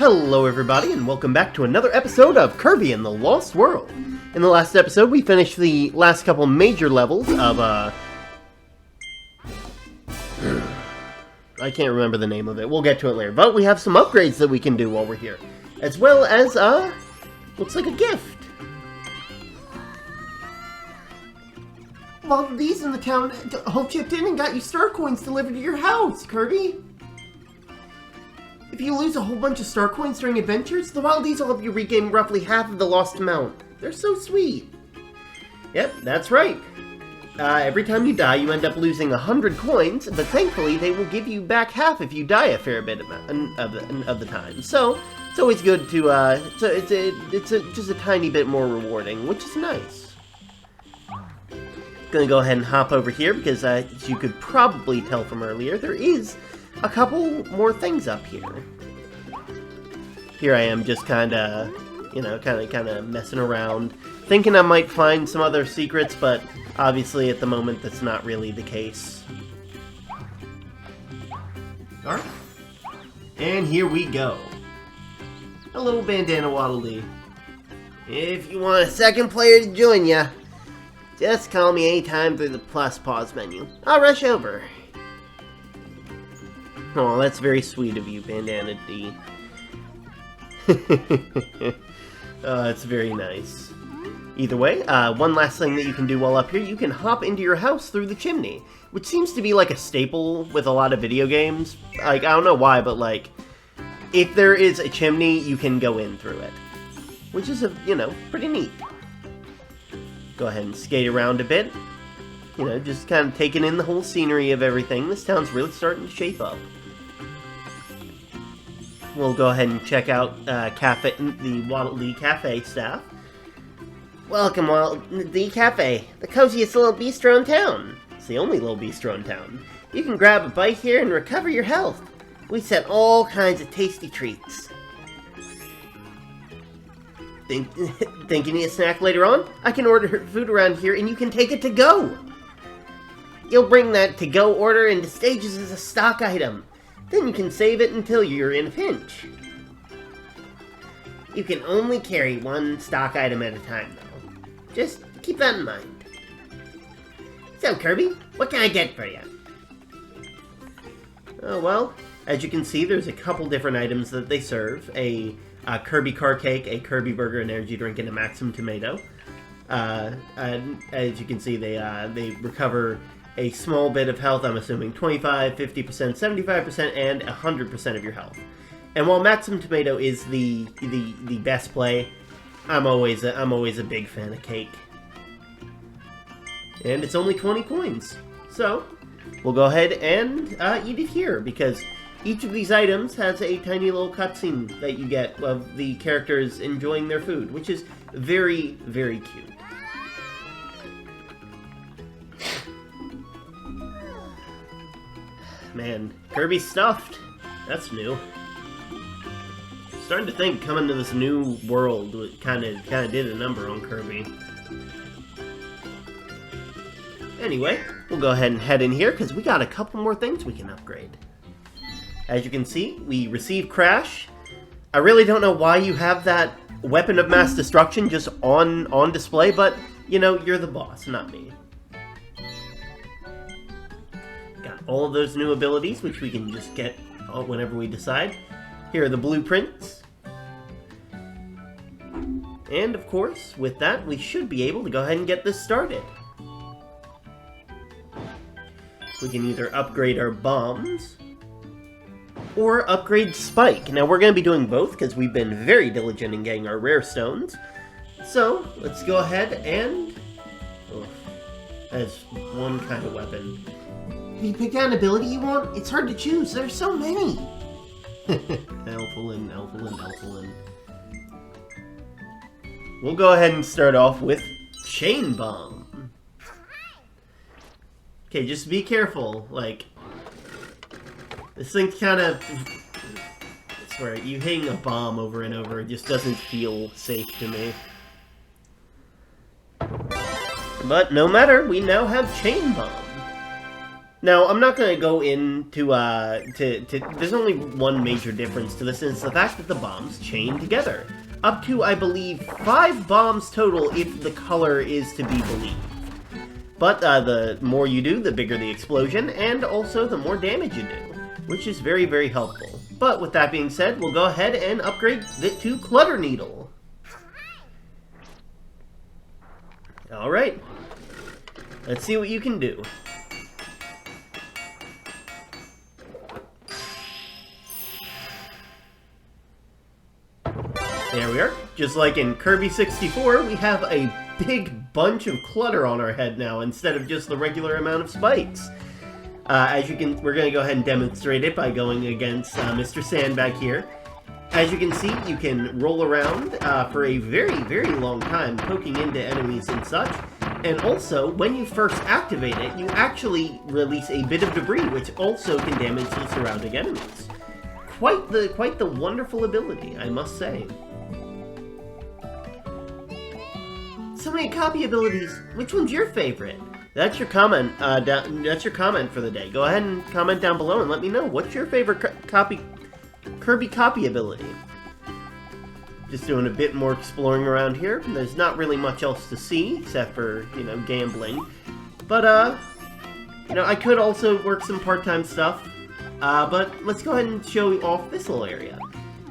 Hello everybody, and welcome back to another episode of Kirby and the Lost World. In the last episode, we finished the last couple major levels of, I can't remember the name of it. We'll get to it later. But we have some upgrades that we can do while we're here. As well as, looks like a gift. Well, these in the town all chipped in and got you star coins delivered to your house, Kirby. If you lose a whole bunch of star coins during adventures, the Wildies will help you regain roughly half of the lost amount. They're so sweet. Yep, that's right. Every time you die, you end up losing 100 coins, but thankfully they will give you back half if you die a fair bit of the time. So it's always good to it's just a tiny bit more rewarding, which is nice. Gonna go ahead and hop over here because as you could probably tell from earlier, there is a couple more things up here. Here I am just kinda, you know, kinda messing around, thinking I might find some other secrets, but obviously at the moment that's not really the case. Alright. And here we go. A little bandana Waddle Dee. If you want a second player to join ya, just call me anytime through the plus pause menu. I'll rush over. Oh, that's very sweet of you, Bandana D. Oh, that's very nice. Either way, one last thing that you can do while up here, you can hop into your house through the chimney, which seems to be like a staple with a lot of video games. Like, I don't know why, but like, if there is a chimney, you can go in through it. Which is, you know, pretty neat. Go ahead and skate around a bit. You know, just kind of taking in the whole scenery of everything. This town's really starting to shape up. We'll go ahead and check out the Waddle Dee Cafe staff. Welcome, Waddle Dee Cafe, the coziest little bistro in town. It's the only little bistro in town. You can grab a bite here and recover your health. We set all kinds of tasty treats. Think you need a snack later on? I can order food around here and you can take it to go. You'll bring that to-go order into stages as a stock item. Then you can save it until you're in a pinch. You can only carry one stock item at a time, though. Just keep that in mind. So, Kirby, what can I get for you? Oh, well, as you can see, there's a couple different items that they serve. A Kirby car cake, a Kirby burger, an energy drink, and a Maximum tomato. And as you can see, they recover a small bit of health, I'm assuming 25, 50%, 75%, and 100% of your health. And while Maximum Tomato is the best play, I'm always a big fan of cake. And it's only 20 coins. So, we'll go ahead and eat it here, because each of these items has a tiny little cutscene that you get of the characters enjoying their food, which is very, very cute. Man, Kirby's stuffed. That's new. Starting to think coming to this new world kind of did a number on Kirby. Anyway, we'll go ahead and head in here because we got a couple more things we can upgrade. As you can see, we receive Crash. I really don't know why you have that weapon of mass destruction just on display, but you know, you're the boss, not me. All of those new abilities, which we can just get whenever we decide. Here are the blueprints. And of course, with that, we should be able to go ahead and get this started. We can either upgrade our bombs, or upgrade Spike. Now, we're going to be doing both, because we've been very diligent in getting our rare stones. So, let's go ahead and... Oh, that's one kind of weapon. If you pick out an ability you want, it's hard to choose. There's so many. Elfilin, Elfilin, Elfilin. We'll go ahead and start off with Chain Bomb. Okay, just be careful. Like, this thing's kind of... I swear, you hitting a bomb over and over just doesn't feel safe to me. But no matter, we now have Chain Bomb. Now, I'm not going to go into, there's only one major difference to this, and it's the fact that the bombs chain together. Up to, I believe, 5 bombs total if the color is to be believed. But the more you do, the bigger the explosion, and also the more damage you do, which is very, very helpful. But with that being said, we'll go ahead and upgrade it to Clutter Needle. Alright. Let's see what you can do. There we are. Just like in Kirby 64, we have a big bunch of clutter on our head now, instead of just the regular amount of spikes. As you can, we're going to go ahead and demonstrate it by going against Mr. Sandbag here. As you can see, you can roll around for a very, very long time, poking into enemies and such. And also, when you first activate it, you actually release a bit of debris, which also can damage the surrounding enemies. Quite the wonderful ability, I must say. So many copy abilities. Which one's your favorite? That's your comment. That's your comment for the day. Go ahead and comment down below and let me know what's your favorite Kirby copy ability. Just doing a bit more exploring around here. There's not really much else to see except for, you know, gambling. But you know, I could also work some part-time stuff. But let's go ahead and show off this little area.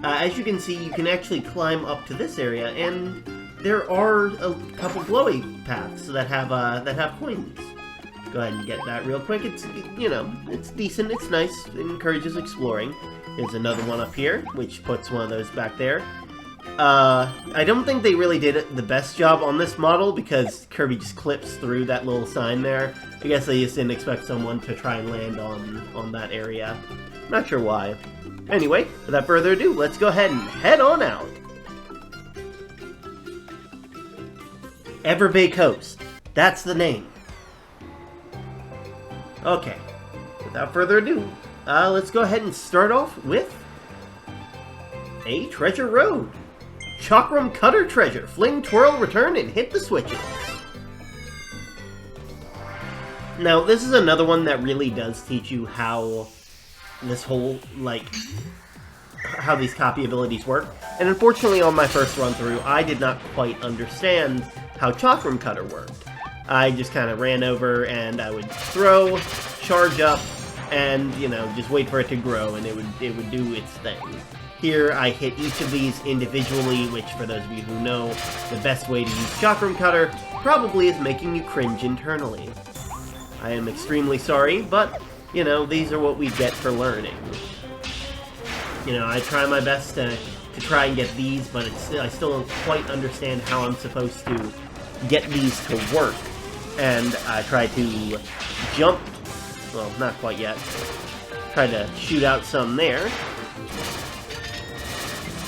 As you can see, you can actually climb up to this area, and there are a couple glowy paths that have coins. Go ahead and get that real quick. It's, you know, it's decent, it's nice, it encourages exploring. There's another one up here, which puts one of those back there. I don't think they really did the best job on this model because Kirby just clips through that little sign there. I guess they just didn't expect someone to try and land on that area. Not sure why. Anyway, without further ado, let's go ahead and head on out. Everbay Coast. That's the name. Okay, without further ado, let's go ahead and start off with a treasure road. Chakram Cutter Treasure. Fling, twirl, return, and hit the switches. Now, this is another one that really does teach you how this whole, like, how these copy abilities work. And unfortunately, on my first run-through, I did not quite understand how Chakram Cutter worked. I just kind of ran over and I would throw, charge up, and, you know, just wait for it to grow, and it would do its thing. Here, I hit each of these individually, which, for those of you who know, the best way to use Chakram Cutter probably is making you cringe internally. I am extremely sorry, but, you know, these are what we get for learning. You know, I try my best to try and get these, but I still don't quite understand how I'm supposed to get these to work. And I try to jump, well, not quite yet, try to shoot out some there.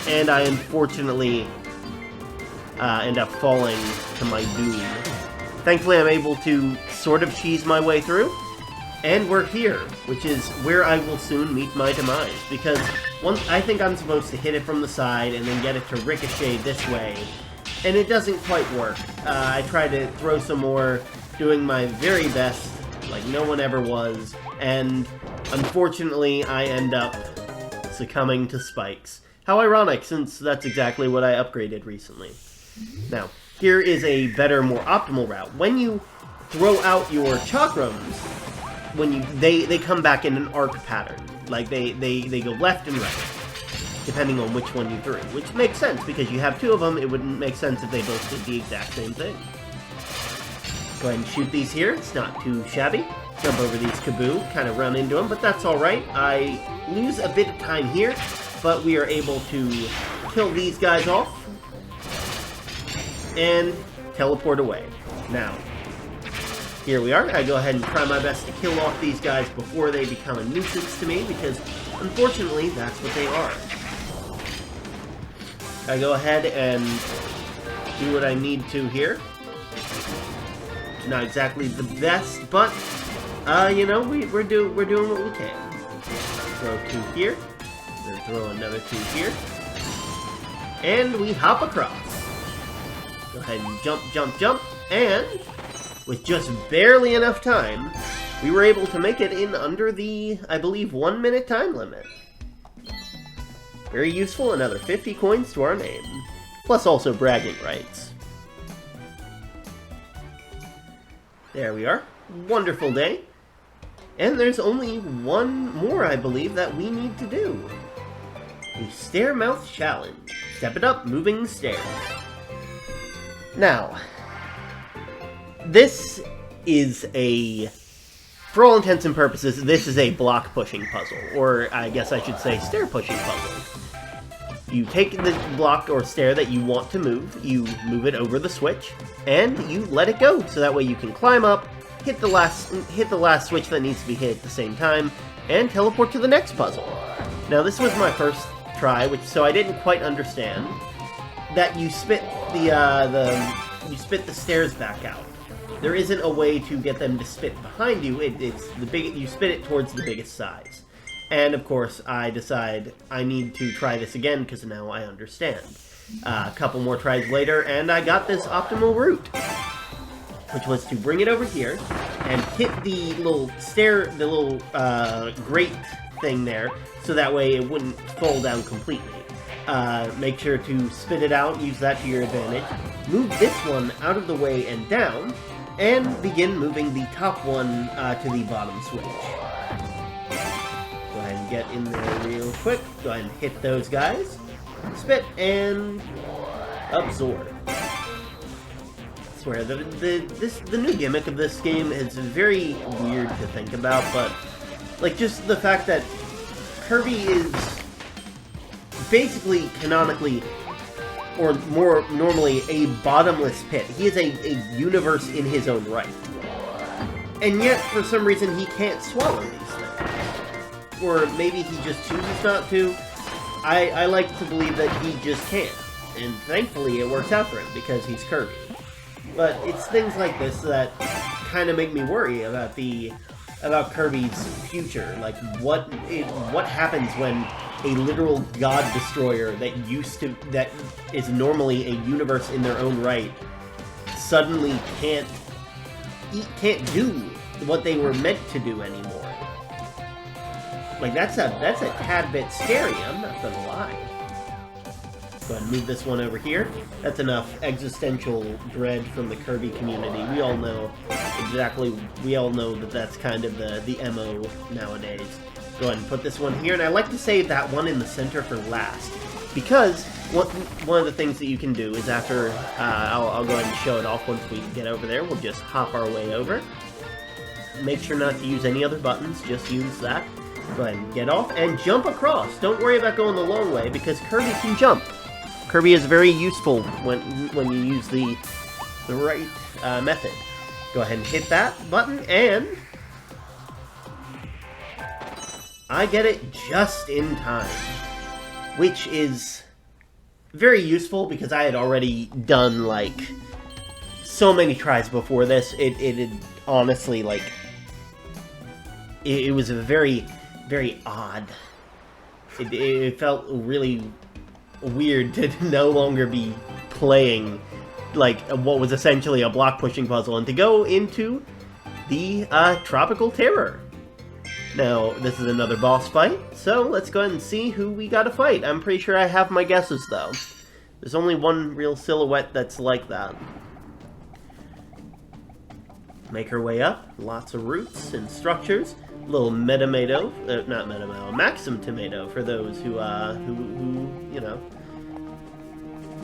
And I unfortunately end up falling to my doom. Thankfully, I'm able to sort of cheese my way through, and we're here, which is where I will soon meet my demise, because I think I'm supposed to hit it from the side and then get it to ricochet this way, and it doesn't quite work. I try to throw some more, doing my very best, like no one ever was, and unfortunately, I end up succumbing to spikes. How ironic, since that's exactly what I upgraded recently. Now, here is a better, more optimal route. When you throw out your chakrams, they come back in an arc pattern. Like, they go left and right, depending on which one you threw. Which makes sense, because you have two of them, it wouldn't make sense if they both did the exact same thing. Go ahead and shoot these here, it's not too shabby. Jump over these kaboo, kind of run into them, but that's alright. I lose a bit of time here, but we are able to kill these guys off and teleport away. Now, here we are. I go ahead and try my best to kill off these guys before they become a nuisance to me, because unfortunately, that's what they are. I go ahead and do what I need to here. Not exactly the best, but you know, we're doing what we can. Throw two here. Then throw another two here. And we hop across. Go ahead and jump, jump, jump. And with just barely enough time, we were able to make it in under the, I believe, 1 minute time limit. Very useful, another 50 coins to our name. Plus also bragging rights. There we are. Wonderful day. And there's only one more, I believe, that we need to do. The Stair Mouth Challenge. Step it up, moving stairs. Now, this is a... For all intents and purposes, this is a block-pushing puzzle. Or, I guess I should say, stair-pushing puzzle. You take the block or stair that you want to move, you move it over the switch, and you let it go, so that way you can climb up, hit the last switch that needs to be hit at the same time, and teleport to the next puzzle. Now, this was my first try, so I didn't quite understand that you spit the stairs back out. There isn't a way to get them to spit behind you. You spit it towards the biggest size. And of course, I decide I need to try this again because now I understand. A couple more tries later, and I got this optimal route, which was to bring it over here and hit the little grate thing there, so that way it wouldn't fall down completely. Make sure to spit it out, use that to your advantage. Move this one out of the way and down, and begin moving the top one to the bottom switch. Go ahead and get in there real quick. Go ahead and hit those guys. Spit and absorb. I swear, the new gimmick of this game is very weird to think about, but like just the fact that Kirby is basically canonically, or more normally, a bottomless pit. He is a universe in his own right. And yet, for some reason, he can't swallow these things. Or maybe he just chooses not to. I like to believe that he just can't. And thankfully, it works out for him, because he's Kirby. But it's things like this that kind of make me worry about Kirby's future. Like, what happens when a literal god destroyer that is normally a universe in their own right suddenly can't do what they were meant to do anymore. Like, that's a tad bit scary, I'm not gonna lie. Go ahead and move this one over here. That's enough existential dread from the Kirby community. We all know that that's kind of the MO nowadays. Go ahead and put this one here, and I like to save that one in the center for last, because one of the things that you can do is after, I'll go ahead and show it off once we get over there. We'll just hop our way over. Make sure not to use any other buttons, just use that. Go ahead and get off, and jump across. Don't worry about going the long way, because Kirby can jump. Kirby is very useful when you use the right method. Go ahead and hit that button, and I get it just in time, which is very useful because I had already done like so many tries before this. It had honestly, like, it was a very, very odd. It felt really weird to no longer be playing like what was essentially a block pushing puzzle and to go into the Tropical Terror. Now, this is another boss fight, so let's go ahead and see who we gotta fight. I'm pretty sure I have my guesses, though. There's only one real silhouette that's like that. Make her way up. Lots of roots and structures. Little Metamato, not Metamato, Maxim Tomato for those who, you know.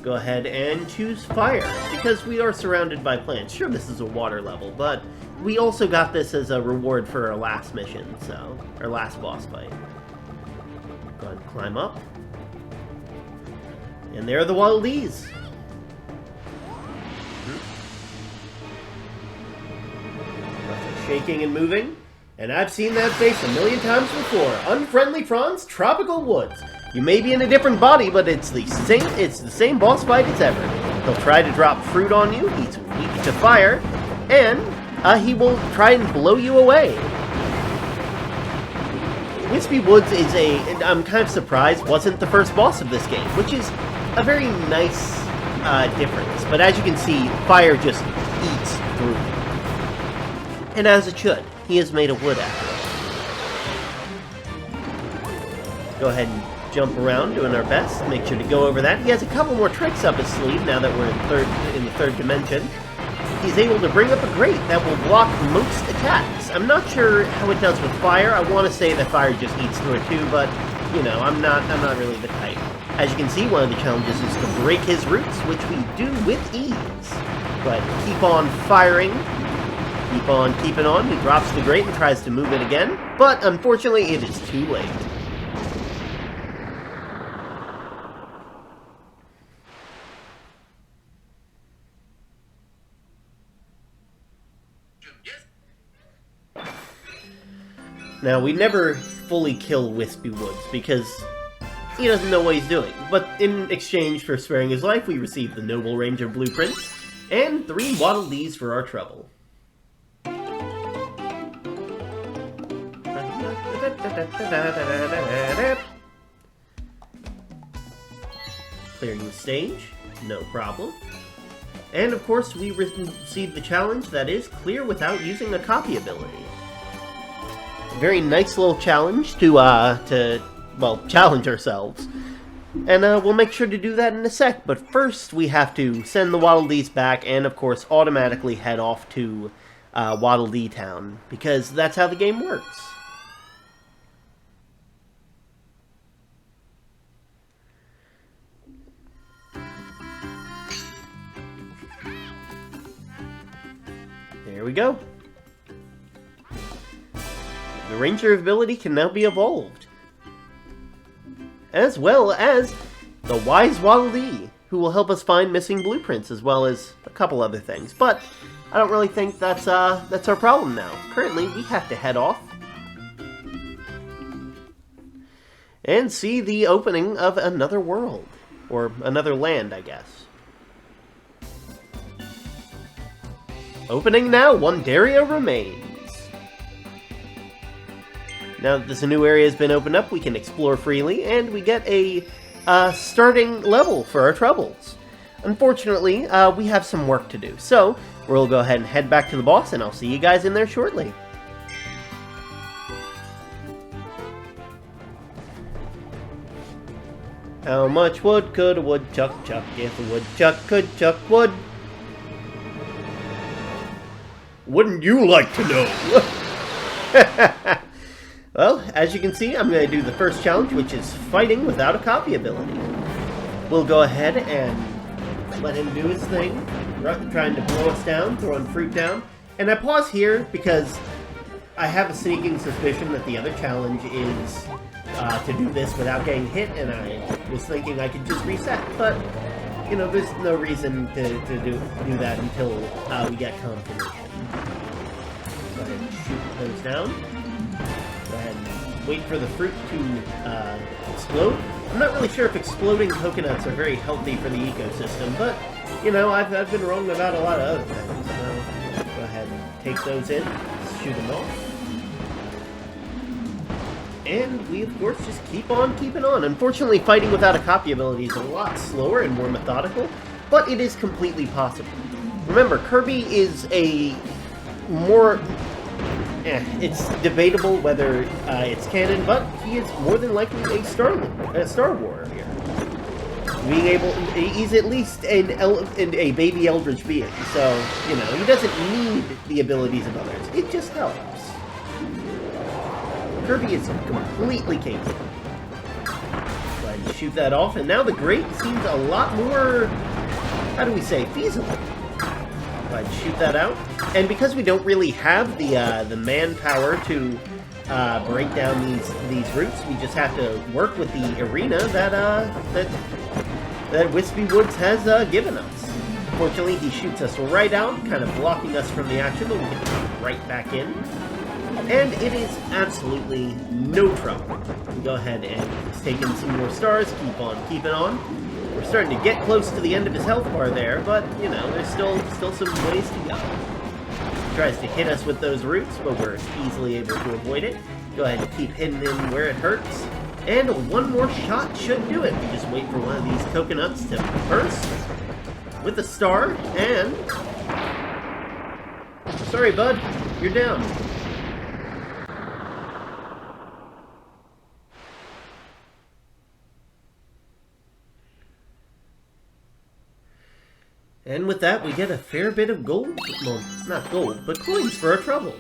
Go ahead and choose fire, because we are surrounded by plants. Sure, this is a water level, but we also got this as a reward for our last mission, so, our last boss fight. Go ahead and climb up. And there are the wildies. Lots of shaking and moving. And I've seen that face a million times before. Unfriendly Fronds, Tropical Woods. You may be in a different body, but it's the same boss fight as ever. He'll try to drop fruit on you, he's weak to fire, and he will try and blow you away. Wispy Woods is I'm kind of surprised, wasn't the first boss of this game, which is a very nice difference. But as you can see, fire just eats through. And as it should. he is made of wood after all. Go ahead and jump around, doing our best. Make sure to go over that. He has a couple more tricks up his sleeve now that we're in the third dimension. He's able to bring up a grate that will block most attacks. I'm not sure how it does with fire. I want to say that fire just eats through it too, but you know, I'm not really the type. As you can see, one of the challenges is to break his roots, which we do with ease. But keep on firing. Keep on keeping on. He drops the grate and tries to move it again, but unfortunately it is too late. Now, we never fully kill Wispy Woods because he doesn't know what he's doing, but in exchange for sparing his life, we receive the noble range of blueprints and 3 Waddle Dees for our trouble. Clearing the stage, no problem. And of course, we receive the challenge that is clear without using a copy ability. Very nice little challenge to well, challenge ourselves. And we'll make sure to do that in a sec, but first we have to send the Waddle Dees back and, of course, automatically head off to Waddle Dee Town, because that's how the game works. There we go. The Ranger ability can now be evolved. As well as the Wise Waddle Dee, who will help us find missing blueprints, as well as a couple other things. But I don't really think that's our problem now. Currently, we have to head off and see the opening of another world. Or another land, I guess. Opening now, Wonderia remains. Now that this new area has been opened up, we can explore freely, and we get a starting level for our troubles. Unfortunately, we have some work to do, so we'll go ahead and head back to the boss, and I'll see you guys in there shortly. How much wood could a woodchuck chuck if a woodchuck could chuck wood? Wouldn't you like to know? Well, as you can see, I'm going to do the first challenge, which is fighting without a copy ability. We'll go ahead and let him do his thing, trying to blow us down, throwing fruit down. And I pause here because I have a sneaking suspicion that the other challenge is to do this without getting hit, and I was thinking I could just reset. But, you know, there's no reason to do that until we get confirmation. Go ahead and shoot those down. Go ahead and wait for the fruit to explode. I'm not really sure if exploding coconuts are very healthy for the ecosystem, but, you know, I've been wrong about a lot of other things. So go ahead and take those in, shoot them off. And we, of course, just keep on keeping on. Unfortunately, fighting without a copy ability is a lot slower and more methodical, but it is completely possible. Remember, Kirby is a more... it's debatable whether it's canon, but he is more than likely a Star Warrior. Being able, he's at least a baby Eldritch being, so you know he doesn't need the abilities of others. It just helps. Kirby is completely capable. Go ahead and shoot that off, and now the grate seems a lot more, how do we say, feasible. Go ahead and shoot that out. And because we don't really have the manpower to break down these routes, we just have to work with the arena that Wispy Woods has given us. Fortunately, he shoots us right out, kind of blocking us from the action, but we can come right back in. And it is absolutely no trouble. We go ahead and take in some more stars, keep on keeping on. We're starting to get close to the end of his health bar there, but, you know, there's still some ways to go. He tries to hit us with those roots, but we're easily able to avoid it. Go ahead and keep hitting him where it hurts. And one more shot should do it. We just wait for one of these coconuts to burst with a star, and... Sorry, bud. You're down. And with that, we get a fair bit of gold. Well, not gold, but coins for our troubles.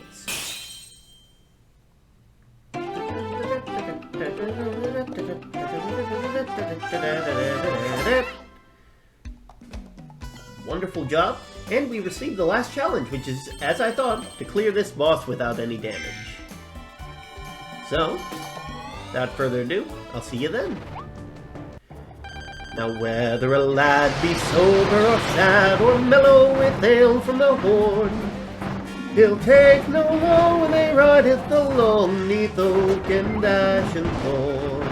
Wonderful job. And we received the last challenge, which is, as I thought, to clear this boss without any damage. So, without further ado, I'll see you then. Now whether a lad be sober or sad, or mellow with ale from the horn, he'll take no law when they rideth along neath oak and ash and thorn.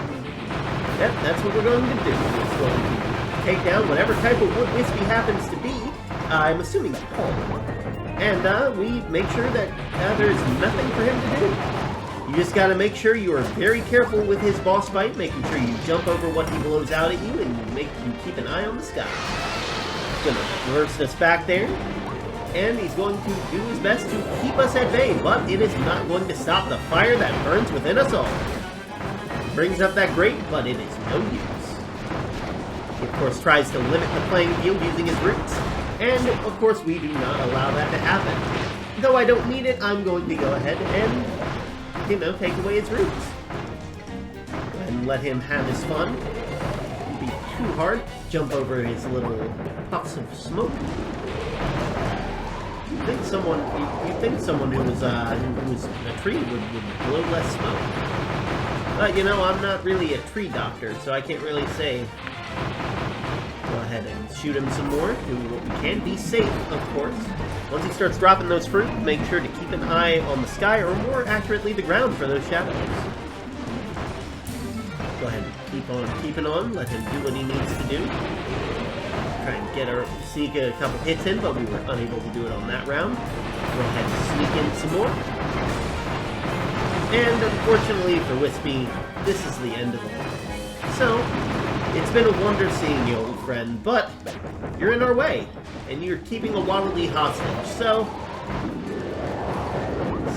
Yep, that's what we're going to do. We're going to take down whatever type of wood wispy happens to be. I'm assuming it's Paul. And we make sure that there's nothing for him to do. You just gotta make sure you are very careful with his boss fight, making sure you jump over what he blows out at you, and make you keep an eye on the sky. He's gonna reverse us back there, and he's going to do his best to keep us at bay, but it is not going to stop the fire that burns within us all. He brings up that grate, but it is no use. He, of course, tries to limit the playing field using his roots, and, of course, we do not allow that to happen. Though I don't need it, I'm going to go ahead and, take away his roots. And let him have his fun. Don't be too hard. Jump over his little puffs of smoke. You think someone who was a tree would blow less smoke. But, I'm not really a tree doctor, so I can't really say. Go ahead and shoot him some more. Do what we can. Be safe, of course. Once he starts dropping those fruit, make sure to keep an eye on the sky, or more accurately, the ground for those shadows. Go ahead and keep on keeping on. Let him do what he needs to do. Try and sneak a couple hits in, but we were unable to do it on that round. Go ahead and sneak in some more. And unfortunately for Wispy, this is the end of it. So, it's been a wonder seeing you, old friend, but you're in our way, and you're keeping a Waddle Dee hostage, so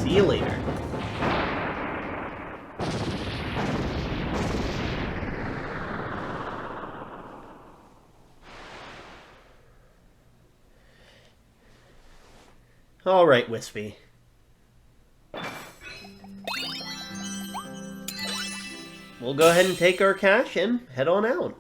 see you later. Alright, Wispy. We'll go ahead and take our cash and head on out.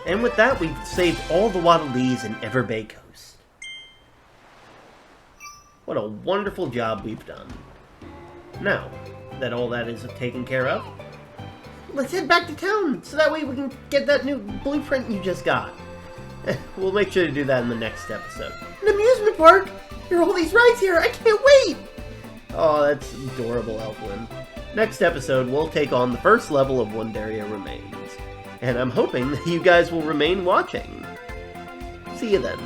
And with that, we've saved all the Waddle Dees in Ever Bay Coast. What a wonderful job we've done. Now that all that is taken care of, let's head back to town, so that way we can get that new blueprint you just got. We'll make sure to do that in the next episode. An amusement park? There are all these rides here, I can't wait! Oh, that's adorable, Elflin. Next episode, we'll take on the first level of Wonderia Remains. And I'm hoping that you guys will remain watching. See you then.